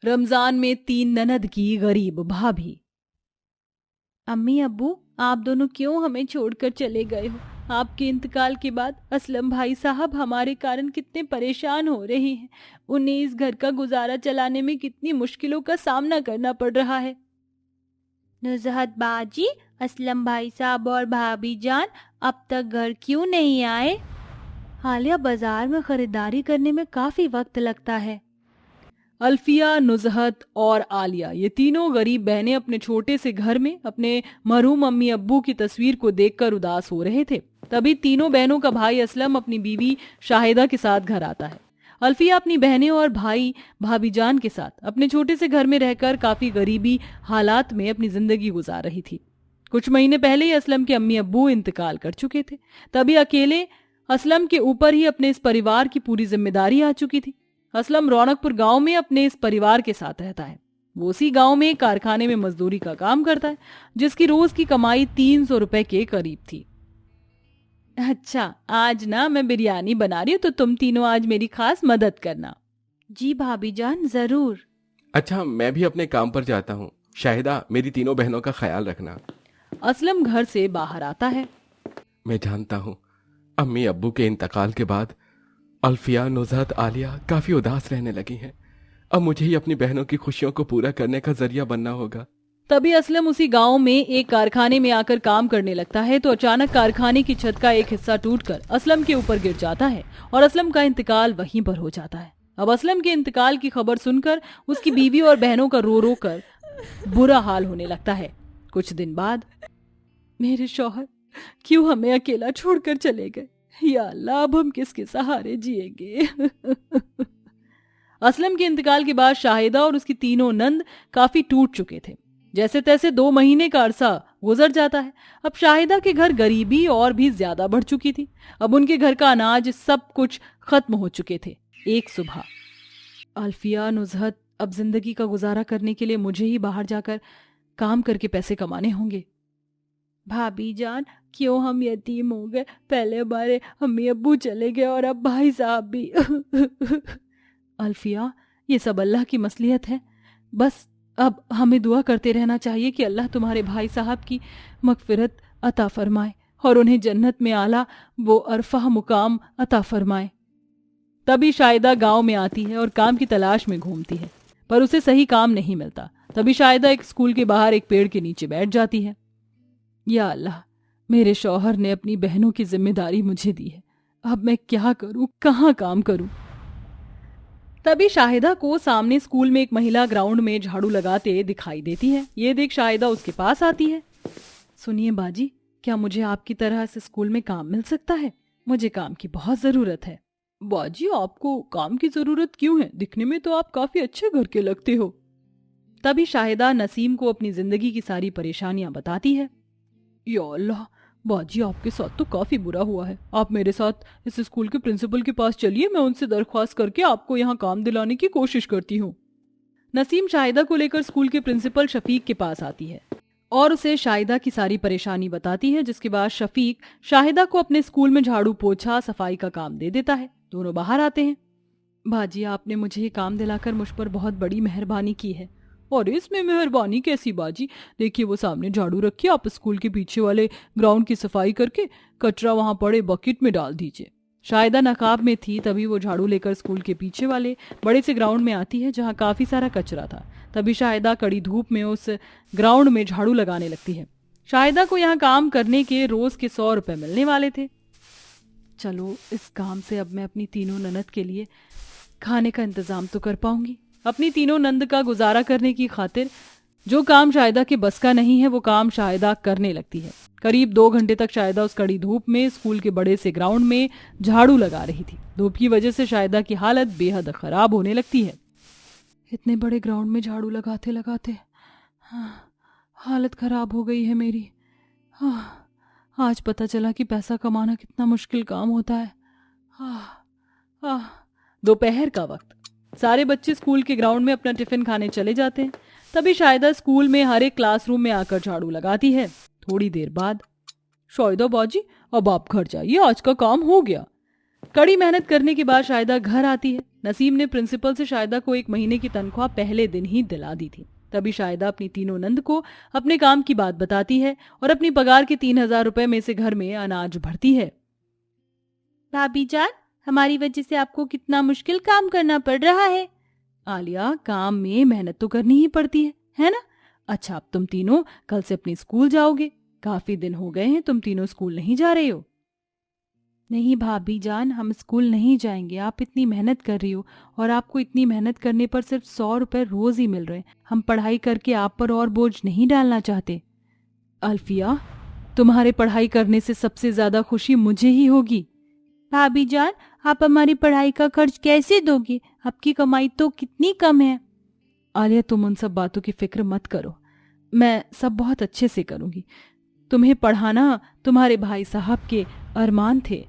रमजान में 3 ननद की गरीब भाभी। अम्मी अब्बू, आप दोनों क्यों हमें छोड़कर चले गए हो? आपके इंतकाल के बाद असलम भाई साहब हमारे कारण कितने परेशान हो रहे हैं। उन्हें इस घर का गुजारा चलाने में कितनी मुश्किलों का सामना करना पड़ रहा है। नुजहत बाजी, असलम भाई साहब और भाभी जान अब तक घर क्यों नहीं आए? हालिया, बाजार में खरीदारी करने में काफी वक्त लगता है। अल्फिया, नुजहत और आलिया, ये तीनों गरीब बहनें अपने छोटे से घर में अपने मरहूम अम्मी अब्बू की तस्वीर को देखकर उदास हो रहे थे। तभी तीनों बहनों का भाई असलम अपनी बीवी शाहिदा के साथ घर आता है। अल्फिया अपनी बहनें और भाई भाभी जान के साथ अपने छोटे से घर में रहकर काफी गरीबी हालात में अपनी जिंदगी गुजार रही थी। कुछ महीने पहले ही असलम के अम्मी अब्बू इंतकाल कर चुके थे। तभी अकेले असलम के ऊपर ही अपने इस परिवार की पूरी जिम्मेदारी आ चुकी थी। असलम रौनकपुर गांव में अपने इस परिवार के साथ रहता है। वो उसी गांव में एक कारखाने में मजदूरी का काम करता है, जिसकी रोज की कमाई 300 रुपए के करीब थी। अच्छा, आज ना मैं बिरयानी बना रही हूँ, तो तुम तीनों आज मेरी खास मदद करना। जी भाभी जान, जरूर। अच्छा, मैं भी अपने काम पर जाता हूँ। शाहिदा, मेरी तीनों बहनों का ख्याल रखना। असलम घर से बाहर आता है। मैं जानता हूँ अम्मी अब्बू के इंतकाल के बाद अल्फिया, नुज़हत, आलिया काफी उदास रहने लगी हैं। अब मुझे ही अपनी बहनों की खुशियों को पूरा करने का जरिया बनना होगा। तभी असलम उसी गांव में एक कारखाने में आकर काम करने लगता है, तो अचानक कारखाने की छत का एक हिस्सा टूटकर असलम के ऊपर गिर जाता है और असलम का इंतकाल वहीं पर हो जाता है। अब असलम के इंतकाल की खबर सुनकर उसकी बीवी और बहनों का रो रो कर बुरा हाल होने लगता है। कुछ दिन बाद, मेरे शौहर क्यों हमें अकेला छोड़कर चले गए? या अल्लाह, अब हम किसके सहारे जिएंगे? असलम के इंतकाल के बाद शाहिदा और उसकी तीनों नंद काफी टूट चुके थे। जैसे तैसे 2 महीने का अरसा गुजर जाता है। अब शाहिदा के घर गरीबी और भी ज्यादा बढ़ चुकी थी। अब उनके घर का अनाज सब कुछ खत्म हो चुके थे। एक सुबह, अल्फिया, नुजहत, अब जिंदगी का गुजारा करने के लिए मुझे ही बाहर जाकर काम करके पैसे कमाने होंगे। भाभी जान, क्यों हम यतीम हो गए? पहले हमारे अम्मी अब्बू चले गए और अब भाई साहब भी। अल्फिया, ये सब अल्लाह की मसलियत है। बस अब हमें दुआ करते रहना चाहिए कि अल्लाह तुम्हारे भाई साहब की मगफिरत अता फरमाए और उन्हें जन्नत में आला वो अरफा मुकाम अता फरमाए। तभी शाहिदा गांव में आती है और काम की तलाश में घूमती है, पर उसे सही काम नहीं मिलता। तभी शाहिदा एक स्कूल के बाहर एक पेड़ के नीचे बैठ जाती है। या अल्लाह, मेरे शौहर ने अपनी बहनों की जिम्मेदारी मुझे दी है। अब मैं क्या करूं, कहाँ काम करूं? तभी शाहिदा को सामने स्कूल में एक महिला ग्राउंड में झाड़ू लगाते दिखाई देती है। ये देख शाहिदा उसके पास आती है। सुनिए बाजी, क्या मुझे आपकी तरह से स्कूल में काम मिल सकता है? मुझे काम की बहुत जरूरत है। बाजी, आपको काम की जरूरत क्यों है? दिखने में तो आप काफी अच्छे घर के लगते हो। तभी शाहिदा नसीम को अपनी जिंदगी की सारी परेशानियां बताती है। या अल्लाह, बाजी आपके साथ तो काफी बुरा हुआ है। आप मेरे साथ इस स्कूल के प्रिंसिपल के पास चलिए, मैं उनसे दरख्वास्त करके आपको यहाँ काम दिलाने की कोशिश करती हूँ। नसीम शाहिदा को लेकर स्कूल के प्रिंसिपल शफीक के पास आती है और उसे शाहिदा की सारी परेशानी बताती है, जिसके बाद शफीक शाहिदा को अपने स्कूल में झाड़ू पोछा सफाई का काम दे देता है। दोनों बाहर आते हैं। बाजी, आपने मुझे ये काम दिलाकर मुझ पर बहुत बड़ी मेहरबानी की है। और इसमें मेहरबानी कैसी बाजी? देखिए, वो सामने झाड़ू रखिए, आप स्कूल के पीछे वाले ग्राउंड की सफाई करके कचरा वहां पड़े बकेट में डाल दीजिए। शाहिदा नकाब में थी, तभी वो झाड़ू लेकर स्कूल के पीछे वाले बड़े से ग्राउंड में आती है जहाँ काफी सारा कचरा था। तभी शाहिदा कड़ी धूप में उस ग्राउंड में झाड़ू लगाने लगती है। शाहिदा को यहाँ काम करने के रोज के 100 रुपए मिलने वाले थे। चलो, इस काम से अब मैं अपनी तीनों ननद के लिए खाने का इंतजाम तो कर पाऊंगी। अपनी तीनों नंद का गुजारा करने की खातिर जो काम शाहिदा के बस का नहीं है, वो काम शाहिदा करने लगती है। करीब 2 घंटे तक शाहिदा उस कड़ी धूप में स्कूल के बड़े से ग्राउंड में झाड़ू लगा रही थी। धूप की वजह से शाहिदा की हालत बेहद खराब होने लगती है। इतने बड़े ग्राउंड में झाड़ू लगाते लगाते हालत खराब हो गई है मेरी। आज पता चला कि पैसा कमाना कितना मुश्किल काम होता है। दोपहर का वक्त, सारे बच्चे स्कूल के ग्राउंड में अपना टिफिन खाने चले जाते हैं। तभी शाहिदा स्कूल में हर एक क्लासरूम में आकर झाड़ू लगाती है। थोड़ी देर बाद, शाहिदा बाजी, अब आप घर जाइए, आज का काम हो गया। कड़ी मेहनत करने के बाद शाहिदा घर आती है। नसीम ने प्रिंसिपल से शाहिदा को 1 महीने की तनख्वाह पहले दिन ही दिला दी थी। तभी शाहिदा अपनी तीनों नंद को अपने काम की बात बताती है और अपनी पगार के 3,000 रुपए में से घर में अनाज भरती है। भाभी जान, हमारी वजह से आपको कितना मुश्किल काम करना पड़ रहा है। आलिया, काम में मेहनत तो करनी ही पड़ती है ना? अच्छा, अब तुम तीनों कल से अपने स्कूल जाओगे। काफी दिन हो गए हैं तुम तीनों स्कूल नहीं जा रहे हो। नहीं भाभी जान, हम स्कूल नहीं जाएंगे। आप इतनी मेहनत कर रही हो और आपको इतनी मेहनत करने पर सिर्फ 100 रुपए रोज ही मिल रहे हैं। हम पढ़ाई करके आप पर और बोझ नहीं डालना चाहते। अल्फिया, तुम्हारे पढ़ाई करने से सबसे ज्यादा खुशी मुझे ही होगी। भाभी जान, आप हमारी पढ़ाई का खर्च कैसे दोगे? आपकी कमाई तो कितनी कम है। आलिया, तुम उन सब बातों की फिक्र मत करो, मैं सब बहुत अच्छे से करूंगी। तुम्हें पढ़ाना तुम्हारे भाई साहब के अरमान थे।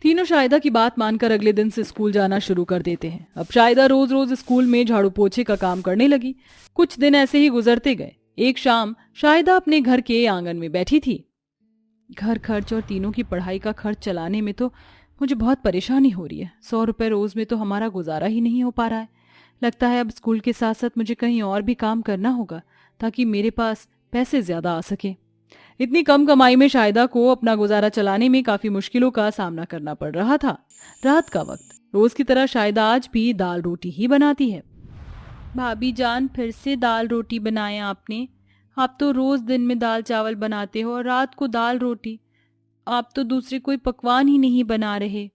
तीनों शाहिदा की बात मानकर अगले दिन से स्कूल जाना शुरू कर देते हैं। अब शाहिदा रोज रोज स्कूल में झाड़ू पोछे का काम करने लगी। कुछ दिन ऐसे ही गुजरते गए। एक शाम शाहिदा अपने घर के आंगन में बैठी थी। घर खर्च और तीनों की पढ़ाई का खर्च चलाने में तो मुझे बहुत परेशानी हो रही है। 100 रुपए रोज में तो हमारा गुजारा ही नहीं हो पा रहा है। लगता है अब स्कूल के साथ साथ मुझे कहीं और भी काम करना होगा ताकि मेरे पास पैसे ज्यादा आ सके। इतनी कम कमाई में शाहिदा को अपना गुजारा चलाने में काफी मुश्किलों का सामना करना पड़ रहा था। रात का वक्त, रोज की तरह शाहिदा आज भी दाल रोटी ही बनाती है। भाभी जान, फिर से दाल रोटी बनाए आपने? आप तो रोज दिन में दाल चावल बनाते हो और रात को दाल रोटी। आप तो दूसरे कोई पकवान ही नहीं बना रहे।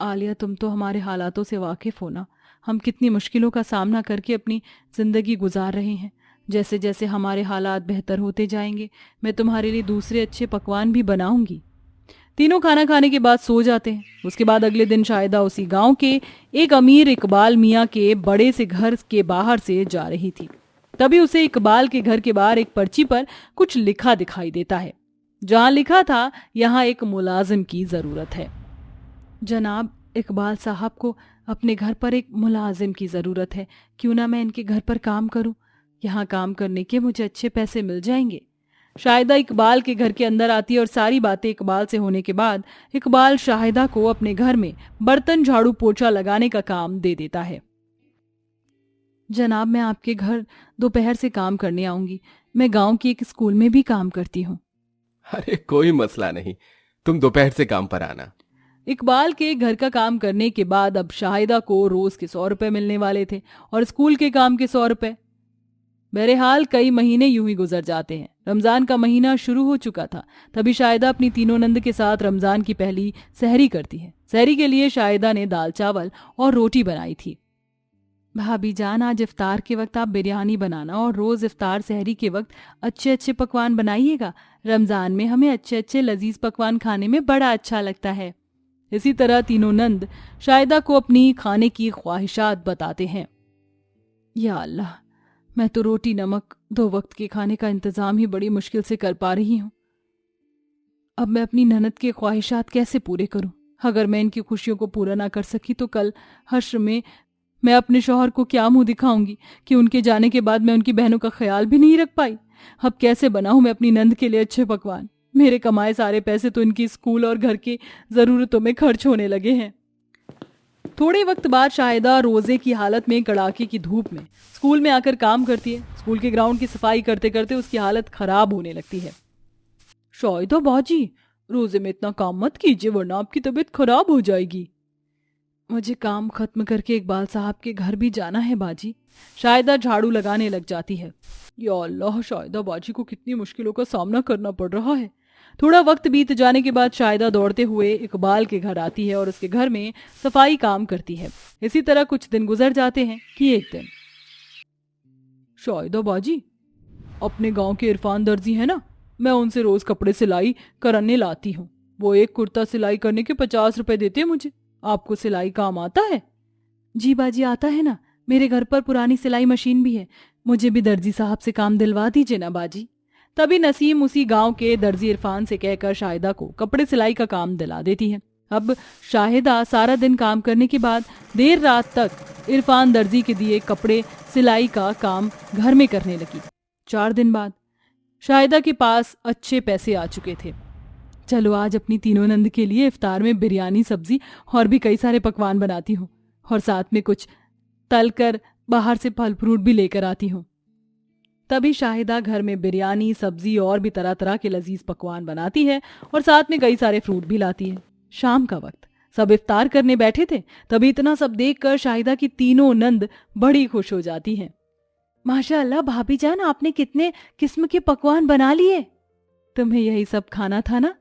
आलिया, तुम तो हमारे हालातों से वाकिफ हो ना। हम कितनी मुश्किलों का सामना करके अपनी जिंदगी गुजार रहे हैं। जैसे जैसे हमारे हालात बेहतर होते जाएंगे, मैं तुम्हारे लिए दूसरे अच्छे पकवान भी बनाऊंगी। तीनों खाना खाने के बाद सो जाते हैं। उसके बाद अगले दिन शाहिदा उसी गांव के एक अमीर इकबाल मियाँ के बड़े से घर के बाहर से जा रही थी। तभी उसे इकबाल के घर के बाहर एक पर्ची पर कुछ लिखा दिखाई देता है, जहां लिखा था, यहाँ एक मुलाजिम की जरूरत है। जनाब, इकबाल साहब को अपने घर पर एक मुलाजिम की जरूरत है। क्यों ना मैं इनके घर पर काम करूं? यहाँ काम करने के मुझे अच्छे पैसे मिल जाएंगे। शाहिदा इकबाल के घर के अंदर आती है और सारी बातें इकबाल से होने के बाद इकबाल शाहिदा को अपने घर में बर्तन झाड़ू पोछा लगाने का काम दे देता है। जनाब, मैं आपके घर दोपहर से काम करने आऊंगी। मैं गांव की एक स्कूल में भी काम करती हूँ। अरे कोई मसला नहीं, तुम दोपहर से काम पर आना। इकबाल के घर का काम करने के बाद अब शाहिदा को रोज के 100 रुपए मिलने वाले थे और स्कूल के काम के 100 रुपए। बहरहाल कई महीने यूं ही गुजर जाते हैं। रमजान का महीना शुरू हो चुका था। तभी शाहिदा अपनी तीनों नंद के साथ रमजान की पहली सहरी करती है। सहरी के लिए शाहिदा ने दाल चावल और रोटी बनाई थी। भाभी जान, आज इफ्तार के वक्त आप बिरयानी बनाना और रोज इफ्तार सहरी के वक्त अच्छे अच्छे पकवान बनाइएगा। रमजान में हमें अच्छे अच्छे लजीज पकवान खाने में बड़ा अच्छा लगता है। इसी तरह तीनों नंद शाहिदा को अपनी खाने की ख्वाहिशात बताते हैं। या अल्लाह, मैं तो रोटी नमक 2 वक्त के खाने का इंतजाम ही बड़ी मुश्किल से कर पा रही हूँ। अब मैं अपनी ननद के ख्वाहिशात कैसे पूरे करूं? अगर मैं इनकी खुशियों को पूरा ना कर सकी तो कल हश्र में मैं अपने शौहर को क्या मुंह दिखाऊंगी कि उनके जाने के बाद मैं उनकी बहनों का ख्याल भी नहीं रख पाई। अब कैसे बनाऊं मैं अपनी नंद के लिए अच्छे पकवान? मेरे कमाए सारे पैसे तो इनकी स्कूल और घर की जरूरतों में खर्च होने लगे हैं। थोड़े वक्त बाद शाहिदा रोजे की हालत में कड़ाके की धूप में स्कूल में आकर काम करती है। स्कूल के ग्राउंड की सफाई करते करते उसकी हालत खराब होने लगती है। शाहिदा बाजी, रोजे में इतना काम मत कीजिए वरना आपकी तबीयत खराब हो जाएगी। मुझे काम खत्म करके इकबाल साहब के घर भी जाना है बाजी। शाहिदा झाड़ू लगाने लग जाती है। या अल्लाह, शाहिदा बाजी को कितनी मुश्किलों का सामना करना पड़ रहा है। थोड़ा वक्त बीत जाने के बाद शाहिदा दौड़ते हुए इकबाल के घर आती है और उसके घर में सफाई काम करती है। इसी तरह कुछ दिन गुजर जाते हैं कि एक दिन, शाहिदा बाजी, अपने गांव के इरफान दर्जी है ना, मैं उनसे रोज कपड़े सिलाई करने लाती हूँ। वो एक कुर्ता सिलाई करने के 50 रुपए देते हैं मुझे। आपको सिलाई काम आता है? जी बाजी, आता है ना। मेरे घर पर पुरानी सिलाई मशीन भी है। मुझे भी दर्जी साहब से काम दिलवा दीजिए ना बाजी। तभी नसीम उसी गांव के दर्जी इरफान से कहकर शाहिदा को कपड़े सिलाई का काम दिला देती है। अब शाहिदा सारा दिन काम करने के बाद देर रात तक इरफान दर्जी के दिए कपड़े सिलाई का काम घर में करने लगी। 4 दिन बाद शाहिदा के पास अच्छे पैसे आ चुके थे। चलो आज अपनी तीनों नंद के लिए इफ्तार में बिरयानी, सब्जी और भी कई सारे पकवान बनाती हूँ, और साथ में कुछ तल कर बाहर से फल फ्रूट भी लेकर आती हूँ। तभी शाहिदा घर में बिरयानी, सब्जी और भी तरह तरह के लजीज पकवान बनाती है और साथ में कई सारे फ्रूट भी लाती है। शाम का वक्त, सब इफ्तार करने बैठे थे, तभी इतना सब देखकर शाहिदा की तीनों नंद बड़ी खुश हो जाती हैं। माशाअल्लाह भाभी जान, आपने कितने किस्म के पकवान बना लिए। तुम्हें यही सब खाना था ना।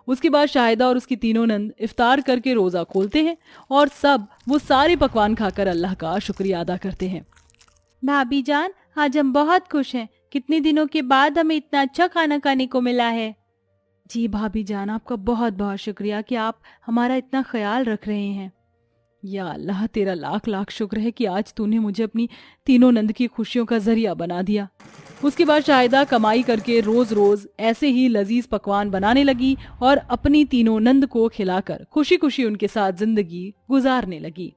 उसके बाद शाहिदा और उसकी तीनों नंद इफ्तार करके रोजा खोलते हैं और सब वो सारे पकवान खाकर अल्लाह का शुक्रिया अदा करते हैं। भाभी जान, आज हम बहुत खुश हैं, कितने दिनों के बाद हमें इतना अच्छा खाना खाने को मिला है। जी भाभी जान, आपका बहुत बहुत शुक्रिया कि आप हमारा इतना ख्याल रख रहे हैं। या अल्लाह, तेरा लाख लाख शुक्र है कि आज तूने मुझे अपनी तीनों नंद की खुशियों का जरिया बना दिया। उसके बाद शाहिदा कमाई करके रोज रोज ऐसे ही लजीज पकवान बनाने लगी और अपनी तीनों नंद को खिलाकर खुशी खुशी उनके साथ जिंदगी गुजारने लगी।